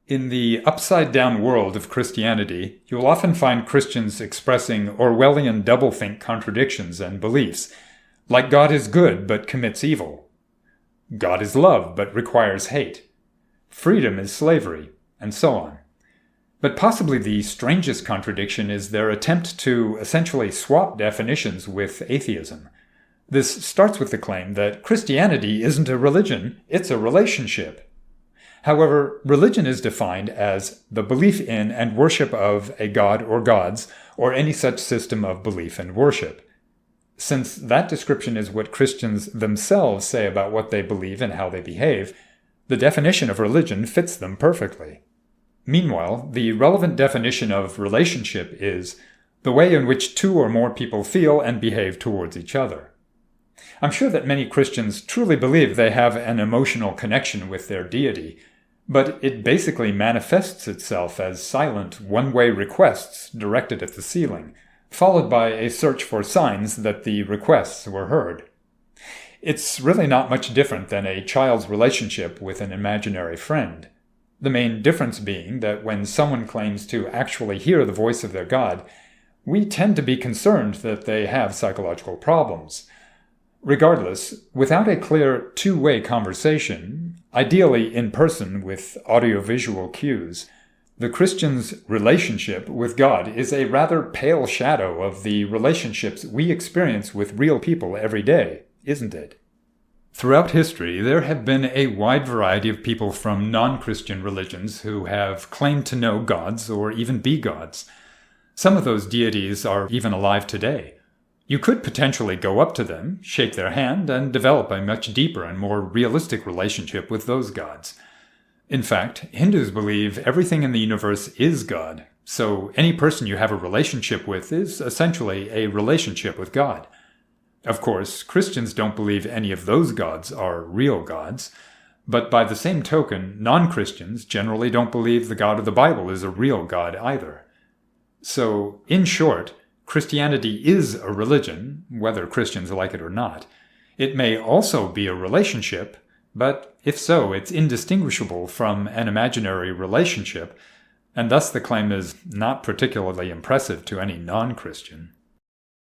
In the upside-down world of Christianity, you'll often find Christians expressing Orwellian doublethink contradictions and beliefs, like God is good but commits evil. God is love but requires hate. Freedom is slavery, and so on. But possibly the strangest contradiction is their attempt to essentially swap definitions with atheism. This starts with the claim that Christianity isn't a religion, it's a relationship. However, religion is defined as the belief in and worship of a god or gods, or any such system of belief and worship. Since that description is what Christians themselves say about what they believe and how they behave, the definition of religion fits them perfectly. Meanwhile, the relevant definition of relationship is the way in which two or more people feel and behave towards each other. I'm sure that many Christians truly believe they have an emotional connection with their deity, but it basically manifests itself as silent, one-way requests directed at the ceiling, followed by a search for signs that the requests were heard. It's really not much different than a child's relationship with an imaginary friend. The main difference being that when someone claims to actually hear the voice of their God, we tend to be concerned that they have psychological problems. Regardless, without a clear two-way conversation, ideally in person with audiovisual cues, the Christian's relationship with God is a rather pale shadow of the relationships we experience with real people every day, isn't it? Throughout history, there have been a wide variety of people from non-Christian religions who have claimed to know gods or even be gods. Some of those deities are even alive today. You could potentially go up to them, shake their hand, and develop a much deeper and more realistic relationship with those gods. In fact, Hindus believe everything in the universe is God, so any person you have a relationship with is essentially a relationship with God. Of course, Christians don't believe any of those gods are real gods, but by the same token, non-Christians generally don't believe the God of the Bible is a real God either. So, in short, Christianity is a religion, whether Christians like it or not. It may also be a relationship, but if so, it's indistinguishable from an imaginary relationship, and thus the claim is not particularly impressive to any non-Christian.